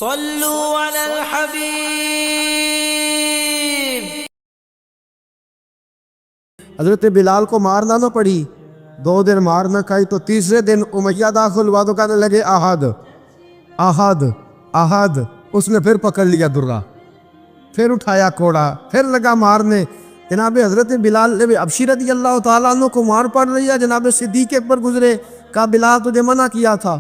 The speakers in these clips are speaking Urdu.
صلوا علی الحبیب۔ حضرت بلال کو مارنا نہ پڑی، 2 دن مار نہ کھائی، تو تیسرے دن امیہ داخل ہوا تو کہنے لگے احد احد احد۔ اس نے پھر پکڑ لیا درہ، پھر اٹھایا کوڑا، پھر لگا مارنے۔ جناب حضرت بلال حبشی رضی اللہ تعالیٰ عنہ کو مار پڑ رہی ہے، جناب صدیق اکبر گزرے، کہا بلال تجھے منع کیا تھا،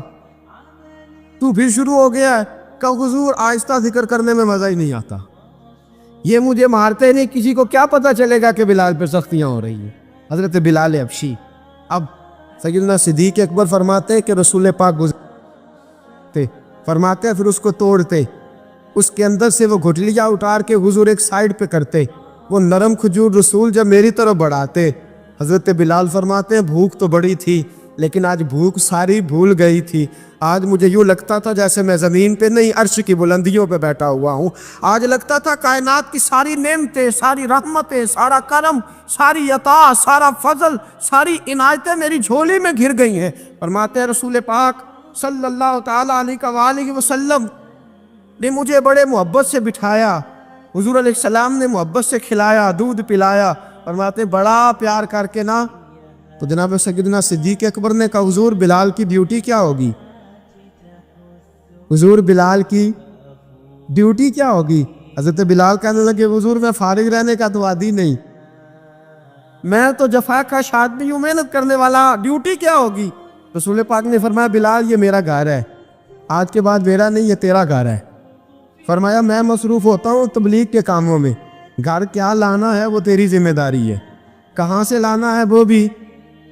تو پھر شروع ہو گیا ہے۔ کہا حضور آہستہ ذکر کرنے میں مزہ ہی نہیں آتا، یہ مجھے مارتے نہیں، کسی کو کیا پتہ چلے گا کہ بلال پہ سختیاں ہو رہی ہیں۔ حضرت بلال حبشی، اب سیدنا صدیق اکبر فرماتے ہیں کہ رسول پاک گزرتے، فرماتے ہیں پھر اس کو توڑتے، اس کے اندر سے وہ گھٹلیاں اٹھار کے حضور ایک سائیڈ پہ کرتے، وہ نرم کھجور رسول جب میری طرف بڑھاتے۔ حضرت بلال فرماتے ہیں بھوک تو بڑی تھی، لیکن آج بھوک ساری بھول گئی تھی۔ آج مجھے یوں لگتا تھا جیسے میں زمین پہ نہیں عرش کی بلندیوں پہ بیٹھا ہوا ہوں۔ آج لگتا تھا کائنات کی ساری نعمتیں، ساری رحمتیں، سارا کرم، ساری عطا، سارا فضل، ساری عنایتیں میری جھولی میں گھر گئی ہیں۔ فرماتے ہیں رسول پاک صلی اللہ تعالیٰ علیہ وآلہ وسلم نے مجھے بڑے محبت سے بٹھایا، حضور علیہ السلام نے محبت سے کھلایا، دودھ پلایا۔ فرماتے ہیں بڑا پیار کر کے نا، تو جناب سیدنا صدیق اکبر نے کہا حضور بلال کی ڈیوٹی کیا ہوگی؟ حضور بلال کی ڈیوٹی کیا ہوگی؟ حضرت بلال کہنے لگے حضور میں فارغ رہنے کا تو عادی نہیں، میں تو جفا کا آدمی ہوں، محنت کرنے والا، ڈیوٹی کیا ہوگی؟ رسول پاک نے فرمایا بلال یہ میرا گھر ہے، آج کے بعد میرا نہیں یہ تیرا گھر ہے۔ فرمایا میں مصروف ہوتا ہوں تبلیغ کے کاموں میں، گھر کیا لانا ہے وہ تیری ذمہ داری ہے، کہاں سے لانا ہے وہ بھی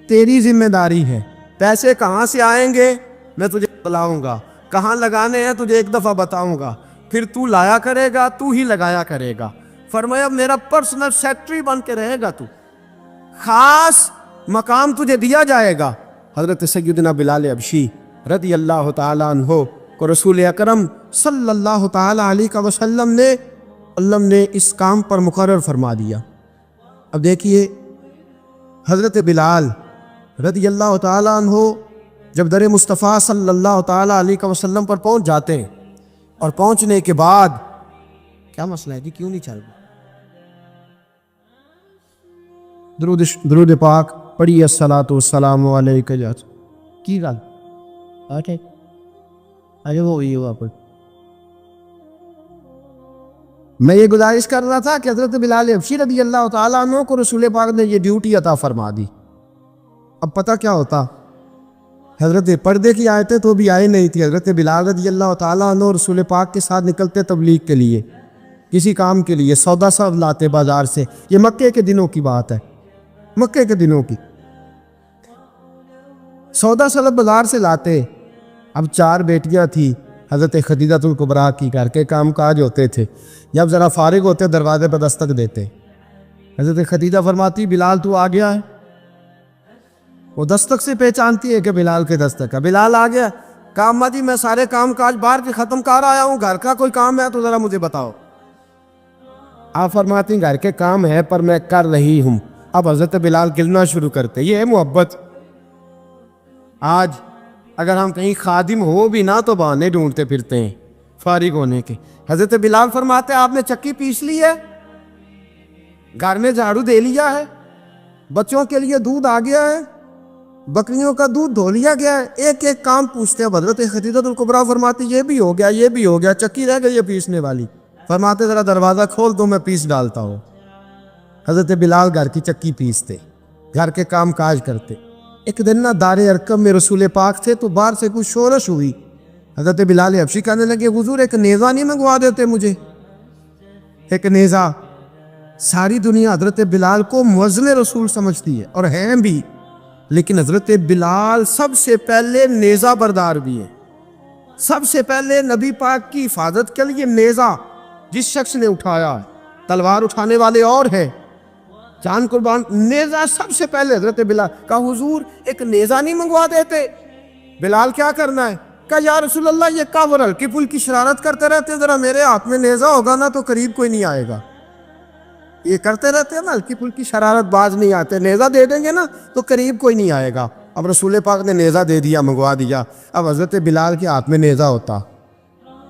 تیری ذمہ داری ہے، پیسے کہاں سے آئیں گے میں تجھے بتلاؤں گا، کہاں لگانے ہیں تجھے ایک دفعہ بتاؤں گا، پھر تو لایا کرے گا، تو ہی لگایا کرے گا۔ فرمایا میرا پرسنل سیکرٹری بن کے رہے گا، تو خاص مقام تجھے دیا جائے گا۔ حضرت سیدنا بلال حبشی رضی اللہ تعالیٰ عنہ کو رسول اکرم صلی اللہ تعالیٰ علیہ وسلم نے اس کام پر مقرر فرما دیا۔ اب دیکھیے حضرت بلال رضی اللہ تعالیٰ عنہ جب در مصطفیٰ صلی اللہ تعالیٰ علیہ وسلم پر پہنچ جاتے ہیں، اور پہنچنے کے بعد کیا مسئلہ ہے جی، کیوں نہیں چل رہا؟ درود پاک پڑھیے الصلاۃ والسلام علیک کی گل میں یہ گزارش کر رہا تھا کہ حضرت بلال حبشی رضی اللہ تعالیٰ عنہ کو رسول پاک نے یہ ڈیوٹی عطا فرما دی۔ اب پتہ کیا ہوتا، حضرت پردے کی آیتیں تو بھی آئی نہیں تھی، حضرت بلال رضی اللہ تعالیٰ عنہ رسول پاک کے ساتھ نکلتے تبلیغ کے لیے، کسی کام کے لیے، سودا سب لاتے بازار سے۔ یہ مکے کے دنوں کی بات ہے، مکے کے دنوں کی سودا سلب بازار سے لاتے۔ اب 4 بیٹیاں تھیں حضرت خدیجہ الکبریٰ کی، گھر کے کام کاج ہوتے تھے، جب ذرا فارغ ہوتے دروازے پر دستک دیتے، حضرت خدیجہ فرماتی بلال تو آ گیا ہے، وہ دستک سے پہچانتی ہے کہ بلال کے دستک ہے، بلال آ گیا۔ کہا اماں جی میں سارے کام کاج باہر کے ختم کر آیا ہوں، گھر کا کوئی کام ہے تو ذرا مجھے بتاؤ۔ آپ فرماتی گھر کے کام ہے پر میں کر رہی ہوں۔ اب حضرت بلال گلنا شروع کرتے، یہ ہے محبت۔ آج اگر ہم کہیں خادم ہو بھی نہ تو بہانے ڈھونڈتے پھرتے ہیں فارغ ہونے کے۔ حضرت بلال فرماتے آپ نے چکی پیس لی ہے، گھر میں جھاڑو دے لیا ہے، بچوں کے لیے دودھ آ گیا ہے، بکریوں کا دودھ دھو لیا گیا ہے، ایک ایک کام پوچھتے ہیں۔ حضرت خدیجہ الکبریٰ فرماتی یہ بھی ہو گیا، یہ بھی ہو گیا، چکی رہ گئی ہے پیسنے والی۔ فرماتے ذرا دروازہ کھول دو میں پیس ڈالتا ہوں۔ حضرت بلال گھر کی چکی پیستے، گھر کے کام کاج کرتے۔ ایک دن نہ دار ارقم میں رسول پاک تھے تو باہر سے کچھ شورش ہوئی، حضرت بلال حبشی کہنے لگے حضور ایک نیزہ نہیں منگوا دیتے مجھے؟ ایک نیزہ۔ ساری دنیا حضرت بلال کو مؤذن رسول سمجھتی ہے اور ہیں بھی، لیکن حضرت بلال سب سے پہلے نیزہ بردار بھی ہیں۔ سب سے پہلے نبی پاک کی حفاظت کے لیے نیزہ جس شخص نے اٹھایا ہے، تلوار اٹھانے والے اور ہیں، جان قربان، نیزہ سب سے پہلے حضرت بلال۔ کہا حضور ایک نیزہ نہیں منگوا دیتے؟ بلال کیا کرنا ہے؟ کہا یا رسول اللہ یہ کاور ہلکی پھلکی شرارت کرتے رہتے، ذرا میرے ہاتھ میں نیزہ ہوگا نا تو قریب کوئی نہیں آئے گا۔ یہ کرتے رہتے ہیں نا ہلکی پھلکی شرارت، باز نہیں آتے، نیزہ دے دیں گے نا تو قریب کوئی نہیں آئے گا۔ اب رسول پاک نے نیزہ دے دیا، منگوا دیا۔ اب حضرت بلال کے ہاتھ میں نیزہ ہوتا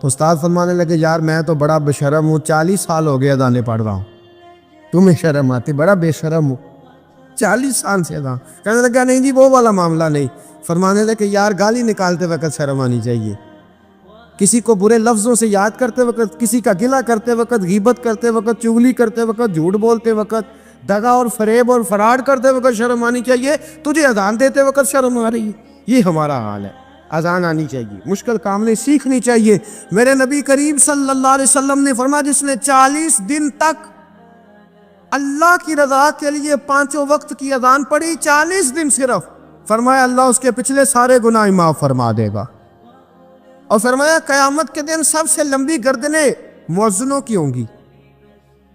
تو استاد فرمانے لگے یار میں تو بڑا بے شرم ہوں، 40 سال ہو گئے اذانیں پڑھ رہا ہوں، تمہیں شرم آتی؟ بڑا بے شرم ہوں، 40 سال سے اذان۔ کہنے لگا نہیں جی وہ والا معاملہ نہیں۔ فرمانے لگے یار گالی نکالتے وقت شرم آنی چاہیے، کسی کو برے لفظوں سے یاد کرتے وقت، کسی کا گلہ کرتے وقت، غیبت کرتے وقت، چغلی کرتے وقت، جھوٹ بولتے وقت، دغا اور فریب اور فراڈ کرتے وقت شرم آنی چاہیے، تجھے اذان دیتے وقت شرم آ رہی ہے۔ یہ ہمارا حال ہے، اذان آنی چاہیے، مشکل کام نہیں، سیکھنی چاہیے۔ میرے نبی کریم صلی اللہ علیہ وسلم نے فرمایا جس نے 40 دن تک اللہ کی رضا کے لیے 5 وقت کی اذان پڑھی، 40 دن صرف، فرمایا اللہ اس کے پچھلے سارے گناہ معاف فرما دے گا۔ اور فرمایا قیامت کے دن سب سے لمبی گردنیں مؤذنوں کی ہوں گی،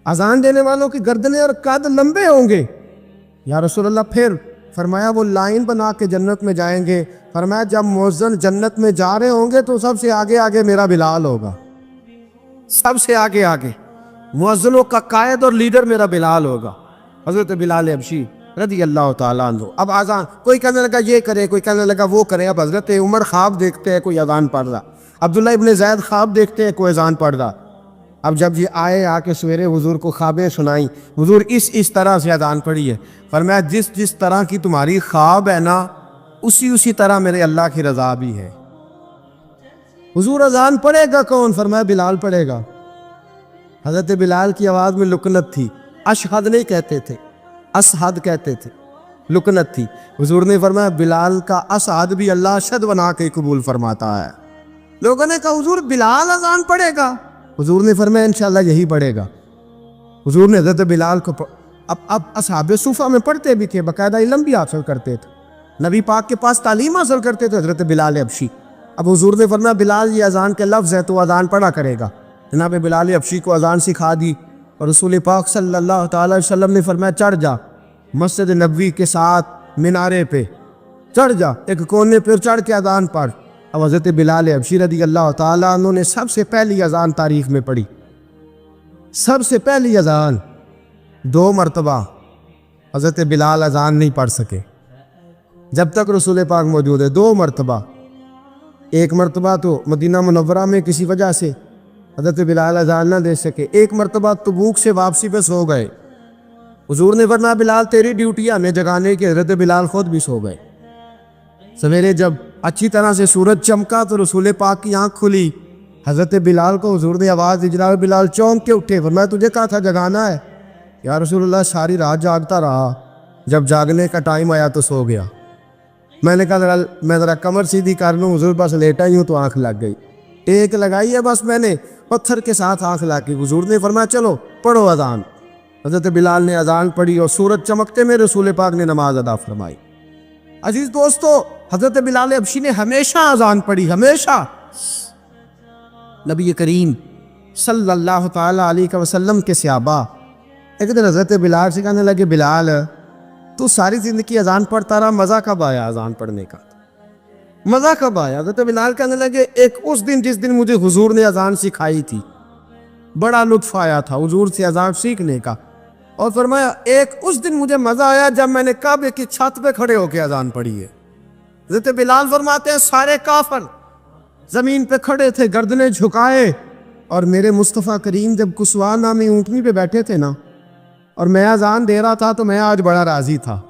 اذان دینے والوں کی گردنیں اور قد لمبے ہوں گے۔ یا رسول اللہ پھر؟ فرمایا وہ لائن بنا کے جنت میں جائیں گے۔ فرمایا جب مؤذن جنت میں جا رہے ہوں گے تو سب سے آگے آگے میرا بلال ہوگا، سب سے آگے آگے مؤذنوں کا قائد اور لیڈر میرا بلال ہوگا، حضرت بلال حبشی رضی اللہ تعالیٰ عنہ۔ اب اذان کوئی کہنے لگا یہ کرے، کوئی کہنے لگا وہ کرے۔ اب حضرت عمر خواب دیکھتے ہیں، کوئی اذان پڑھ رہا، عبداللہ ابن زید خواب دیکھتے ہیں، کوئی اذان پڑھ رہا۔ اب جب یہ آئے آ کے سویرے حضور کو خوابیں سنائیں، حضور اس طرح سے اذان پڑھی ہے۔ فرمایا جس طرح کی تمہاری خواب ہے نا، اسی طرح میرے اللہ کی رضا بھی ہے۔ حضور اذان پڑھے گا کون؟ فرمایا بلال پڑھے گا۔ حضرت بلال کی آواز میں لکنت تھی، اشہد نہیں کہتے تھے، اسہد کہتے تھے، لکنت تھی۔ حضور نے فرمایا بلال کا اسہد بھی اللہ اشہد بنا کے قبول فرماتا ہے۔ لوگوں نے کہا حضور بلال اذان پڑھے گا؟ حضور نے فرمایا انشاءاللہ یہی پڑھے گا۔ حضور نے حضرت بلال کو اب اصحاب صوفہ میں پڑھتے بھی تھے، باقاعدہ علم بھی حاصل کرتے تھے، نبی پاک کے پاس تعلیم حاصل کرتے تھے حضرت بلال حبشی۔ اب حضور نے فرمایا بلال یہ اذان کے لفظ ہے تو اذان پڑھا کرے گا۔ جناب بلال حبشی کو اذان سکھا دی، اور رسول پاک صلی اللہ تعالی وسلم نے فرمایا چڑھ جا مسجد نبوی کے ساتھ مینارے پہ، چڑھ جا ایک کونے پہ چڑھ کے اذان پڑھ۔ اب حضرت بلال حبشی رضی اللہ تعالیٰ عنہ نے سب سے پہلی اذان تاریخ میں پڑھی، سب سے پہلی اذان 2 مرتبہ۔ حضرت بلال اذان نہیں پڑھ سکے جب تک رسول پاک موجود ہے، 2 مرتبہ۔ ایک مرتبہ تو مدینہ منورہ میں کسی وجہ سے حضرت بلال اذان نہ دے سکے، ایک مرتبہ تبوک سے واپسی پہ سو گئے۔ حضور نے فرمایا بلال تیری ڈیوٹی ہے ہمیں جگانے کی، حضرت بلال خود بھی سو گئے۔ سویرے جب اچھی طرح سے سورج چمکا تو رسول پاک کی آنکھ کھلی، حضرت بلال کو حضور نے آواز دی، جناب بلال چونک کے اٹھے، فرمایا تجھے کہا تھا جگانا ہے؟ یا رسول اللہ ساری رات جاگتا رہا، جب جاگنے کا ٹائم آیا تو سو گیا۔ میں نے کہا میں ذرا کمر سیدھی کر لوں، حضور بس لیٹا ہی ہوں تو آنکھ لگ گئی، ایک لگائی ہے بس میں نے، پتھر کے ساتھ آنکھ لگ گئی۔ حضور نے فرمایا چلو پڑھو اذان۔ حضرت بلال نے اذان پڑھی اور سورج چمکتے میں رسول پاک نے نماز ادا فرمائی۔ عزیز دوستو حضرت بلال حبشی نے ہمیشہ اذان پڑھی، ہمیشہ۔ نبی کریم صلی اللہ تعالیٰ علیہ وسلم کے صحابہ ایک دن حضرت بلال سے کہنے لگے بلال تو ساری زندگی اذان پڑھتا رہا، مزہ کب آیا اذان پڑھنے کا؟ مزہ کب آیا؟ حضرت بلال کہنے لگے ایک اس دن جس دن مجھے حضور نے اذان سکھائی تھی، بڑا لطف آیا تھا حضور سے اذان سیکھنے کا، اور فرمایا ایک اس دن مجھے مزہ آیا جب میں نے کعبے کی چھت پہ کھڑے ہو کے اذان پڑھی ہے۔ حضرت بلال فرماتے ہیں سارے کافر زمین پہ کھڑے تھے گردنیں جھکائے، اور میرے مصطفیٰ کریم جب کسوا نامی اونٹنی پہ بیٹھے تھے نا اور میں اذان دے رہا تھا تو میں آج بڑا راضی تھا،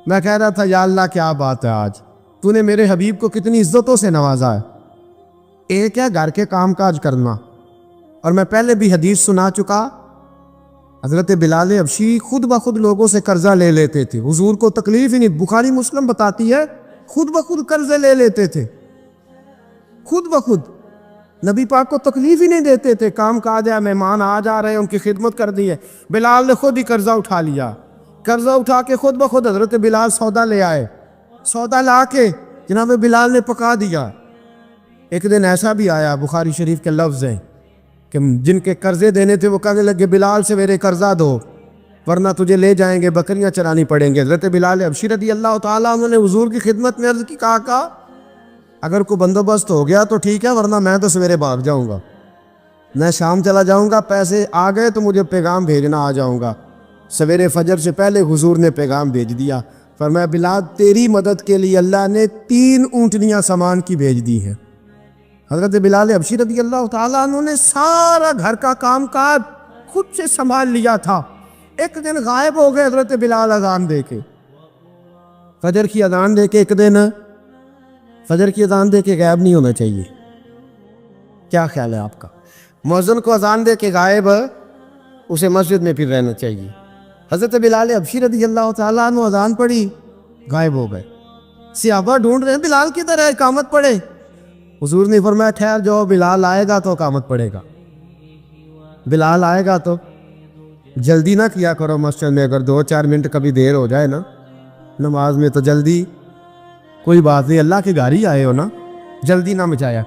میں کہہ رہا تھا یا اللہ کیا بات ہے، آج تو نے میرے حبیب کو کتنی عزتوں سے نوازا ہے۔ ایک ہے گھر کے کام کاج کرنا، اور میں پہلے بھی حدیث سنا چکا، حضرت بلال حبشی خود بخود لوگوں سے قرضہ لے لیتے تھے، حضور کو تکلیف ہی نہیں، بخاری مسلم بتاتی ہے خود بخود قرضے لے لیتے تھے، خود بخود نبی پاک کو تکلیف ہی نہیں دیتے تھے، کام کاج ہے، مہمان آ جا رہے ہیں ان کی خدمت کر دی ہے، بلال نے خود ہی قرضہ اٹھا لیا، قرضہ اٹھا کے خود بخود حضرت بلال سودا لے آئے، سودا لا کے جناب بلال نے پکا دیا۔ ایک دن ایسا بھی آیا بخاری شریف کے لفظ ہیں کہ جن کے قرضے دینے تھے وہ کہنے لگے بلال سے میرے قرضہ دو ورنہ تجھے لے جائیں گے، بکریاں چرانی پڑیں گے۔ حضرت بلال حبشی رضی اللہ تعالیٰ انہوں نے حضور کی خدمت میں عرض کی، کہا اگر کوئی بندوبست ہو گیا تو ٹھیک ہے ورنہ میں تو سویرے بھاگ جاؤں گا، میں شام چلا جاؤں گا، پیسے آ گئے تو مجھے پیغام بھیجنا آ جاؤں گا۔ سویرے فجر سے پہلے حضور نے پیغام بھیج دیا، فرمایا بلال تیری مدد کے لیے اللہ نے 3 اونٹنیاں سامان کی بھیج دی ہیں، حضرت بلال حبشی رضی اللہ تعالیٰ عنہ نے سارا گھر کا کام کاج خود سے سنبھال لیا تھا. ایک دن غائب ہو گئے حضرت بلال اذان دے کے, فجر کی اذان دے کے. ایک دن فجر کی اذان دے کے غائب نہیں ہونا چاہیے. کیا خیال ہے آپ کا؟ مؤذن کو اذان دے کے غائب, اسے مسجد میں پھر رہنا چاہیے. حضرت بلال حبشی رضی اللہ تعالیٰ عنہ اذان پڑھی, غائب ہو گئے. صحابہ ڈھونڈ رہے ہیں بلال کی طرح اقامت پڑھے. حضور نے فرمایا ٹھہر جاؤ, بلال آئے گا تو اقامت پڑھے گا. بلال آئے گا تو جلدی نہ کیا کرو مسجد میں. اگر 2-4 منٹ کبھی دیر ہو جائے نا نماز میں تو جلدی کوئی بات نہیں, اللہ کے گھر ہی آئے ہو نا, جلدی نہ مچایا.